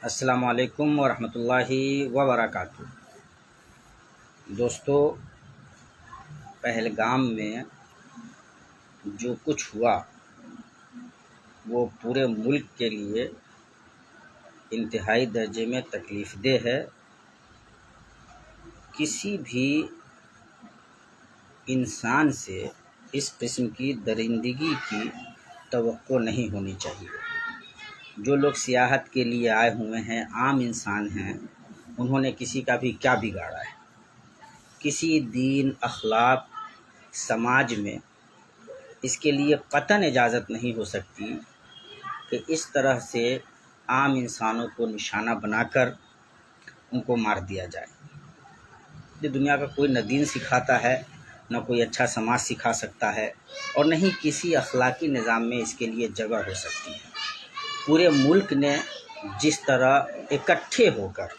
السلام علیکم ورحمۃ اللہ وبرکاتہ۔ دوستو، پہلگام میں جو کچھ ہوا وہ پورے ملک کے لیے انتہائی درجے میں تکلیف دہ ہے۔ کسی بھی انسان سے اس قسم کی درندگی کی توقع نہیں ہونی چاہیے۔ جو لوگ سیاحت کے لیے آئے ہوئے ہیں، عام انسان ہیں، انہوں نے کسی کا بھی کیا بگاڑا ہے؟ کسی دین، اخلاق، سماج میں اس کے لیے قطعاً اجازت نہیں ہو سکتی کہ اس طرح سے عام انسانوں کو نشانہ بنا کر ان کو مار دیا جائے۔ یہ دنیا کا کوئی نہ دین سکھاتا ہے، نہ کوئی اچھا سماج سکھا سکتا ہے، اور نہ ہی کسی اخلاقی نظام میں اس کے لیے جگہ ہو سکتی ہے۔ پورے ملک نے جس طرح اکٹھے ہو کر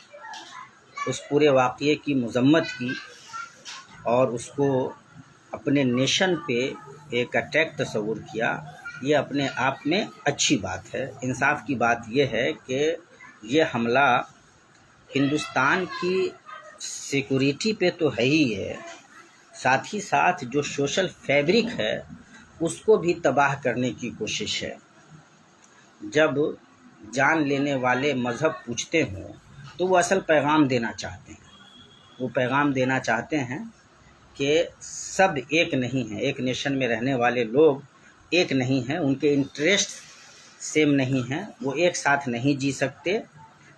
اس پورے واقعے کی مذمت کی اور اس کو اپنے نیشن پہ ایک اٹیک تصور کیا، یہ اپنے آپ میں اچھی بات ہے۔ انصاف کی بات یہ ہے کہ یہ حملہ ہندوستان کی سیکورٹی پہ تو ہے ہی ہے، ساتھ ہی ساتھ جو سوشل فیبرک ہے اس کو بھی تباہ کرنے کی کوشش ہے۔ جب جان لینے والے مذہب پوچھتے ہوں تو وہ اصل پیغام دینا چاہتے ہیں۔ وہ پیغام دینا چاہتے ہیں کہ سب ایک نہیں ہیں، ایک نیشن میں رہنے والے لوگ ایک نہیں ہیں، ان کے انٹرسٹ سیم نہیں ہیں، وہ ایک ساتھ نہیں جی سکتے،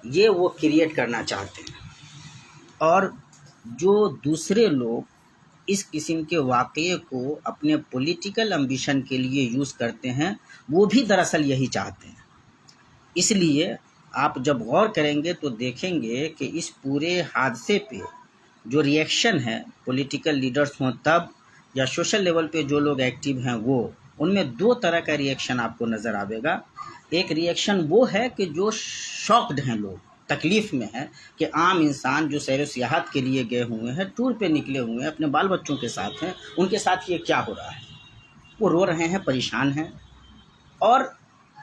یہ وہ کریٹ کرنا چاہتے ہیں۔ اور جو دوسرے لوگ اس قسم کے واقعے کو اپنے پولیٹیکل امبیشن کے لیے یوز کرتے ہیں، وہ بھی دراصل یہی چاہتے ہیں۔ اس لیے آپ جب غور کریں گے تو دیکھیں گے کہ اس پورے حادثے پہ جو ریئیکشن ہے، پولیٹیکل لیڈرز ہوں تب یا سوشل لیول پہ جو لوگ ایکٹیو ہیں وہ، ان میں دو طرح کا ریئیکشن آپ کو نظر آئے گا۔ ایک ریئیکشن وہ ہے کہ جو شاکڈ ہیں، لوگ تکلیف میں ہیں کہ عام انسان جو سیر و سیاحت کے لیے گئے ہوئے ہیں، ٹور پہ نکلے ہوئے ہیں، اپنے بال بچوں کے ساتھ ہیں، ان کے ساتھ یہ کیا ہو رہا ہے۔ وہ رو رہے ہیں، پریشان ہیں، اور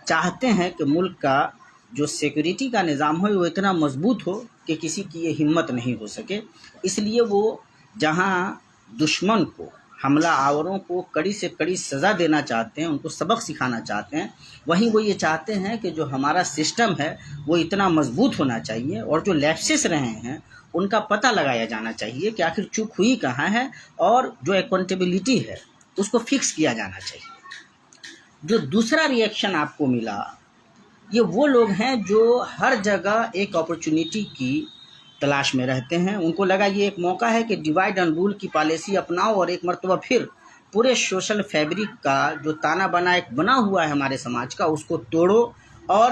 چاہتے ہیں کہ ملک کا جو سیکورٹی کا نظام ہو وہ اتنا مضبوط ہو کہ کسی کی یہ ہمت نہیں ہو سکے۔ اس لیے وہ جہاں دشمن کو، حملہ آوروں کو کڑی سے کڑی سزا دینا چاہتے ہیں، ان کو سبق سکھانا چاہتے ہیں، وہیں وہ یہ چاہتے ہیں کہ جو ہمارا سسٹم ہے وہ اتنا مضبوط ہونا چاہیے، اور جو لیپسز رہے ہیں ان کا پتہ لگایا جانا چاہیے کہ آخر چوک ہوئی کہاں ہے، اور جو اکاؤنٹیبلٹی ہے اس کو فکس کیا جانا چاہیے۔ جو دوسرا ریئیکشن آپ کو ملا، یہ وہ لوگ ہیں جو ہر جگہ ایک اپرچونٹی کی تلاش میں رہتے ہیں۔ ان کو لگا یہ ایک موقع ہے کہ ڈیوائڈ اینڈ رول کی پالیسی اپناؤ، اور ایک مرتبہ پھر پورے سوشل فیبرک کا جو تانا بانا ایک بنا ہوا ہے ہمارے سماج کا، اس کو توڑو اور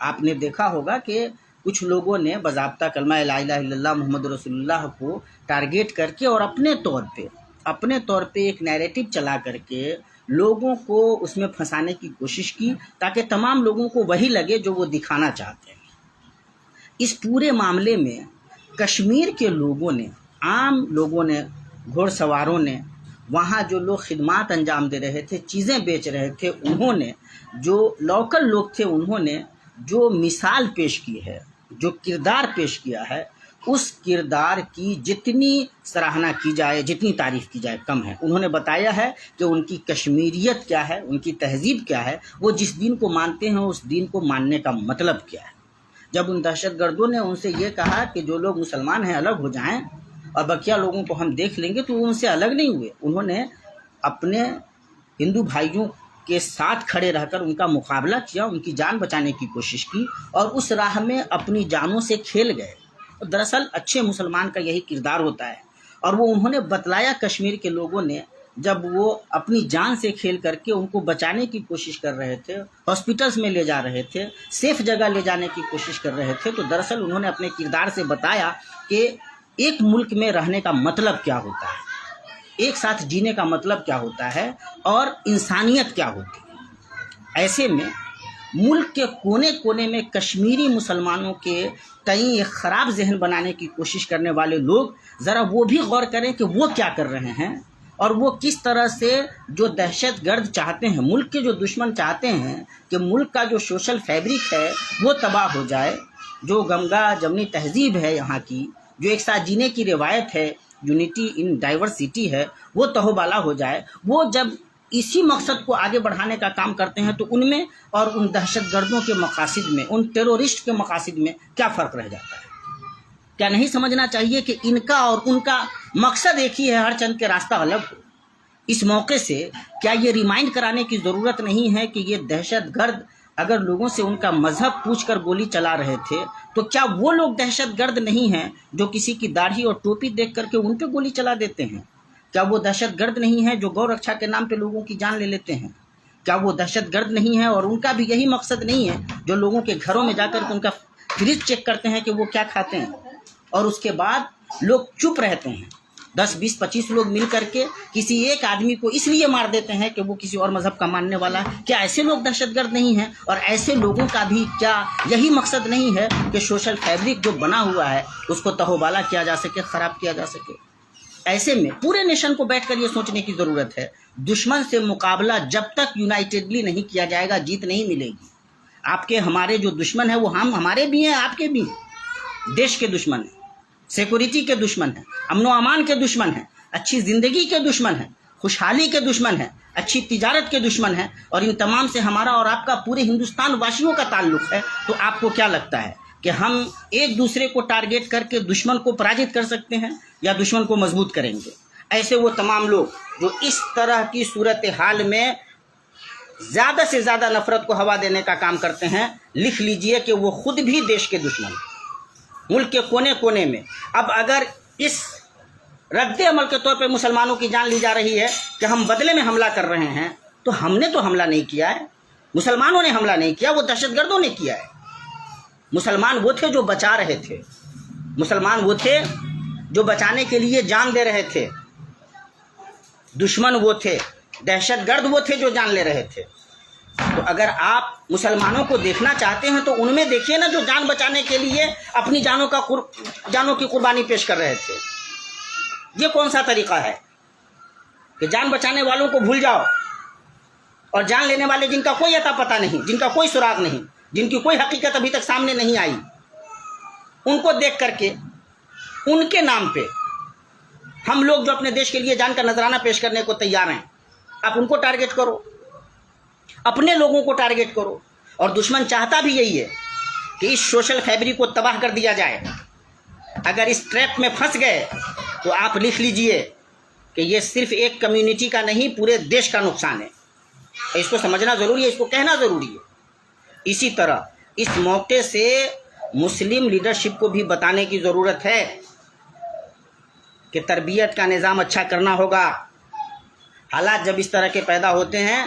آپ نے دیکھا ہوگا کہ کچھ لوگوں نے باضابطہ کلمہ لا الہ الا اللہ محمد رسول اللہ کو ٹارگیٹ کر کے اور اپنے طور پہ ایک نیریٹو چلا کر کے لوگوں کو اس میں پھنسانے کی کوشش کی، تاکہ تمام لوگوں کو وہی لگے جو وہ دکھانا چاہتے ہیں۔ اس پورے معاملے میں کشمیر کے لوگوں نے، عام لوگوں نے، گھوڑ سواروں نے، وہاں جو لوگ خدمات انجام دے رہے تھے، چیزیں بیچ رہے تھے، انہوں نے، جو لوکل لوگ تھے، انہوں نے جو مثال پیش کی ہے، جو کردار پیش کیا ہے، اس کردار کی جتنی سراہنا کی جائے، جتنی تعریف کی جائے کم ہے۔ انہوں نے بتایا ہے کہ ان کی کشمیریت کیا ہے، ان کی تہذیب کیا ہے، وہ جس دین کو مانتے ہیں اس دین کو ماننے کا مطلب کیا ہے۔ جب ان دہشت گردوں نے ان سے یہ کہا کہ جو لوگ مسلمان ہیں الگ ہو جائیں اور بقیہ لوگوں کو ہم دیکھ لیں گے، تو وہ ان سے الگ نہیں ہوئے۔ انہوں نے اپنے ہندو بھائیوں کے ساتھ کھڑے رہ کر ان کا مقابلہ کیا، ان کی جان بچانے کی کوشش کی، اور اس راہ میں اپنی جانوں سے کھیل گئے۔ دراصل اچھے مسلمان کا یہی کردار ہوتا ہے، اور وہ انہوں نے بتلایا کشمیر کے لوگوں نے، جب وہ اپنی جان سے کھیل کر کے ان کو بچانے کی کوشش کر رہے تھے، ہاسپٹلز میں لے جا رہے تھے، سیف جگہ لے جانے کی کوشش کر رہے تھے، تو دراصل انہوں نے اپنے کردار سے بتایا کہ ایک ملک میں رہنے کا مطلب کیا ہوتا ہے، ایک ساتھ جینے کا مطلب کیا ہوتا ہے، اور انسانیت کیا ہوتی ہے۔ ایسے میں ملک کے کونے کونے میں کشمیری مسلمانوں کے تئیں ایک خراب ذہن بنانے کی کوشش کرنے والے لوگ ذرا وہ بھی غور کریں کہ وہ کیا کر رہے ہیں۔ اور وہ کس طرح سے جو دہشت گرد چاہتے ہیں، ملک کے جو دشمن چاہتے ہیں کہ ملک کا جو سوشل فیبرک ہے وہ تباہ ہو جائے، جو گنگا جمنی تہذیب ہے یہاں کی، جو ایک ساتھ جینے کی روایت ہے، یونٹی ان ڈائیورسٹی ہے، وہ تہوبالا ہو جائے۔ وہ جب اسی مقصد کو آگے بڑھانے کا کام کرتے ہیں تو ان میں اور ان دہشت گردوں کے مقاصد میں، ان ٹیرورسٹ کے مقاصد میں کیا فرق رہ جاتا ہے؟ کیا نہیں سمجھنا چاہیے کہ ان کا اور ان کا مقصد ایک ہی ہے، ہر چند کے راستہ الگ ہو؟ اس موقع سے کیا یہ ریمائنڈ کرانے کی ضرورت نہیں ہے کہ یہ دہشت گرد اگر لوگوں سے ان کا مذہب پوچھ کر گولی چلا رہے تھے تو کیا وہ لوگ دہشت گرد نہیں ہیں جو کسی کی داڑھی اور ٹوپی دیکھ کر کے ان پہ گولی چلا دیتے ہیں؟ کیا وہ دہشت گرد نہیں ہیں جو گو رکشا کے نام پہ لوگوں کی جان لے لیتے ہیں؟ کیا وہ دہشت گرد نہیں ہے اور ان کا بھی یہی مقصد نہیں ہے جو لوگوں کے گھروں میں جا کر کے ان کا فریج چیک کرتے ہیں کہ وہ کیا کھاتے ہیں، اور اس کے بعد لوگ چپ رہتے ہیں؟ 10 20 25 لوگ مل کر کے کسی ایک آدمی کو اس لیے مار دیتے ہیں کہ وہ کسی اور مذہب کا ماننے والا ہے۔ کیا ایسے لوگ دہشت گرد نہیں ہیں؟ اور ایسے لوگوں کا بھی کیا یہی مقصد نہیں ہے کہ سوشل فیبرک جو بنا ہوا ہے اس کو تہوبالا کیا جا سکے، خراب کیا جا سکے؟ ایسے میں پورے نیشن کو بیٹھ کر یہ سوچنے کی ضرورت ہے، دشمن سے مقابلہ جب تک یونائٹیڈلی نہیں کیا جائے گا جیت نہیں ملے گی۔ آپ کے ہمارے جو دشمن ہیں وہ ہمارے بھی ہیں، آپ کے بھی ہیں، دیش کے دشمن ہیں، سیکورٹی کے دشمن ہیں، امن و امان کے دشمن ہیں، اچھی زندگی کے دشمن ہیں، خوشحالی کے دشمن ہیں، اچھی تجارت کے دشمن ہیں، اور ان تمام سے ہمارا اور آپ کا پورے ہندوستان واسیوں کا تعلق ہے۔ تو آپ کو کیا لگتا ہے کہ ہم ایک دوسرے کو ٹارگیٹ کر کے دشمن کو پراجت کر سکتے ہیں یا دشمن کو مضبوط کریں گے؟ ایسے وہ تمام لوگ جو اس طرح کی صورتحال میں زیادہ سے زیادہ نفرت کو ہوا دینے کا کام کرتے ہیں، لکھ لیجئے کہ وہ خود بھی دیش کے دشمن ہیں، ملک کے کونے کونے میں۔ اب اگر اس رد عمل کے طور پہ مسلمانوں کی جان لی جا رہی ہے کہ ہم بدلے میں حملہ کر رہے ہیں، تو ہم نے تو حملہ نہیں کیا ہے، مسلمانوں نے حملہ نہیں کیا، وہ دہشت گردوں نے کیا ہے۔ مسلمان وہ تھے جو بچا رہے تھے، مسلمان وہ تھے جو بچانے کے لیے جان دے رہے تھے، دشمن وہ تھے، دہشت گرد وہ تھے جو جان لے رہے تھے۔ تو اگر آپ مسلمانوں کو دیکھنا چاہتے ہیں تو ان میں دیکھیے نا جو جان بچانے کے لیے اپنی جانوں کی قربانی پیش کر رہے تھے۔ یہ کون سا طریقہ ہے کہ جان بچانے والوں کو بھول جاؤ اور جان لینے والے جن کا کوئی عطا پتہ نہیں، جن کا کوئی سراغ نہیں، جن کی کوئی حقیقت ابھی تک سامنے نہیں آئی، ان کو دیکھ کر کے ان کے نام پہ ہم لوگ جو اپنے دیش کے لیے جان کا نذرانہ پیش کرنے کو تیار ہیں، آپ ان کو ٹارگیٹ کرو، اپنے لوگوں کو ٹارگیٹ کرو۔ اور دشمن چاہتا بھی یہی ہے کہ اس سوشل فیبرک کو تباہ کر دیا جائے۔ اگر اس ٹریپ میں پھنس گئے تو آپ لکھ لیجئے کہ یہ صرف ایک کمیونٹی کا نہیں، پورے دیش کا نقصان ہے۔ اس کو سمجھنا ضروری ہے، اس کو کہنا ضروری ہے۔ اسی طرح اس موقع سے مسلم لیڈرشپ کو بھی بتانے کی ضرورت ہے کہ تربیت کا نظام اچھا کرنا ہوگا۔ حالات جب اس طرح کے پیدا ہوتے ہیں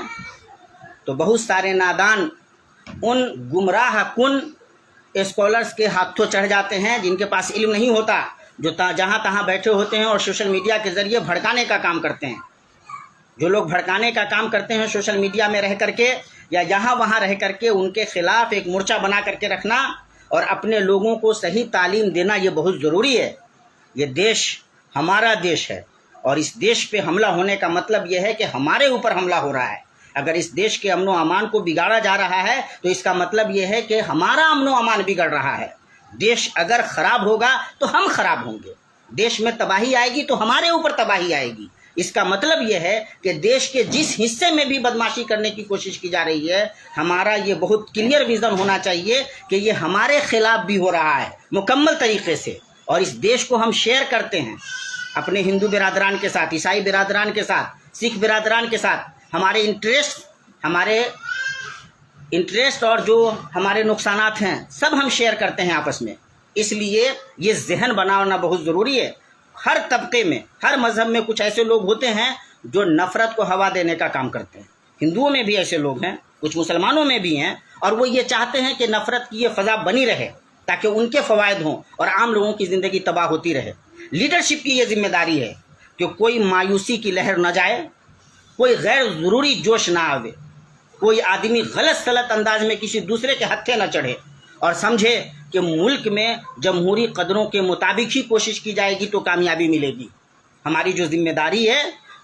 تو بہت سارے نادان ان گمراہ کن اسکالرز کے ہاتھوں چڑھ جاتے ہیں جن کے پاس علم نہیں ہوتا، جو جہاں تہاں بیٹھے ہوتے ہیں اور سوشل میڈیا کے ذریعے بھڑکانے کا کام کرتے ہیں۔ جو لوگ بھڑکانے کا کام کرتے ہیں سوشل میڈیا میں رہ کر کے یا یہاں وہاں رہ کر کے، ان کے خلاف ایک مورچہ بنا کر کے رکھنا اور اپنے لوگوں کو صحیح تعلیم دینا یہ بہت ضروری ہے۔ یہ دیش ہمارا دیش ہے اور اس دیش پہ حملہ ہونے کا مطلب یہ ہے کہ ہمارے اوپر حملہ ہو رہا ہے۔ اگر اس دیش کے امن و امان کو بگاڑا جا رہا ہے تو اس کا مطلب یہ ہے کہ ہمارا امن و امان بگڑ رہا ہے۔ دیش اگر خراب ہوگا تو ہم خراب ہوں گے، دیش میں تباہی آئے گی تو ہمارے اوپر تباہی آئے گی۔ اس کا مطلب یہ ہے کہ دیش کے جس حصے میں بھی بدماشی کرنے کی کوشش کی جا رہی ہے، ہمارا یہ بہت کلیئر ویژن ہونا چاہیے کہ یہ ہمارے خلاف بھی ہو رہا ہے مکمل طریقے سے، اور اس دیش کو ہم شیئر کرتے ہیں اپنے ہندو برادران کے ساتھ، عیسائی برادران کے ساتھ، سکھ برادران کے ساتھ۔ ہمارے انٹرسٹ اور جو ہمارے نقصانات ہیں سب ہم شیئر کرتے ہیں آپس میں۔ اس لیے یہ ذہن بنانا بہت ضروری ہے۔ ہر طبقے میں، ہر مذہب میں کچھ ایسے لوگ ہوتے ہیں جو نفرت کو ہوا دینے کا کام کرتے ہیں۔ ہندوؤں میں بھی ایسے لوگ ہیں، کچھ مسلمانوں میں بھی ہیں، اور وہ یہ چاہتے ہیں کہ نفرت کی یہ فضا بنی رہے تاکہ ان کے فوائد ہوں اور عام لوگوں کی زندگی تباہ ہوتی رہے۔ لیڈرشپ کی یہ ذمہ داری ہے کہ کوئی مایوسی کی لہر نہ جائے، کوئی غیر ضروری جوش نہ آوے، کوئی آدمی غلط سلط انداز میں کسی دوسرے کے ہتھے نہ چڑھے، اور سمجھے کہ ملک میں جمہوری قدروں کے مطابق ہی کوشش کی جائے گی تو کامیابی ملے گی۔ ہماری جو ذمہ داری ہے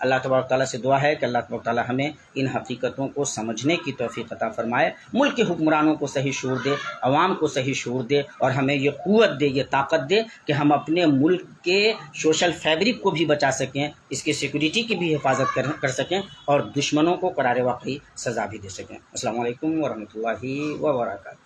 اللہ تبارک تعالیٰ سے دعا ہے کہ اللہ تبارک تعالیٰ ہمیں ان حقیقتوں کو سمجھنے کی توفیق عطا فرمائے، ملک کے حکمرانوں کو صحیح شعور دے، عوام کو صحیح شعور دے، اور ہمیں یہ قوت دے، یہ طاقت دے کہ ہم اپنے ملک کے سوشل فیبرک کو بھی بچا سکیں، اس کی سیکورٹی کی بھی حفاظت کر سکیں، اور دشمنوں کو قرار واقعی سزا بھی دے سکیں۔ السلام علیکم ورحمۃ اللہ وبرکاتہ۔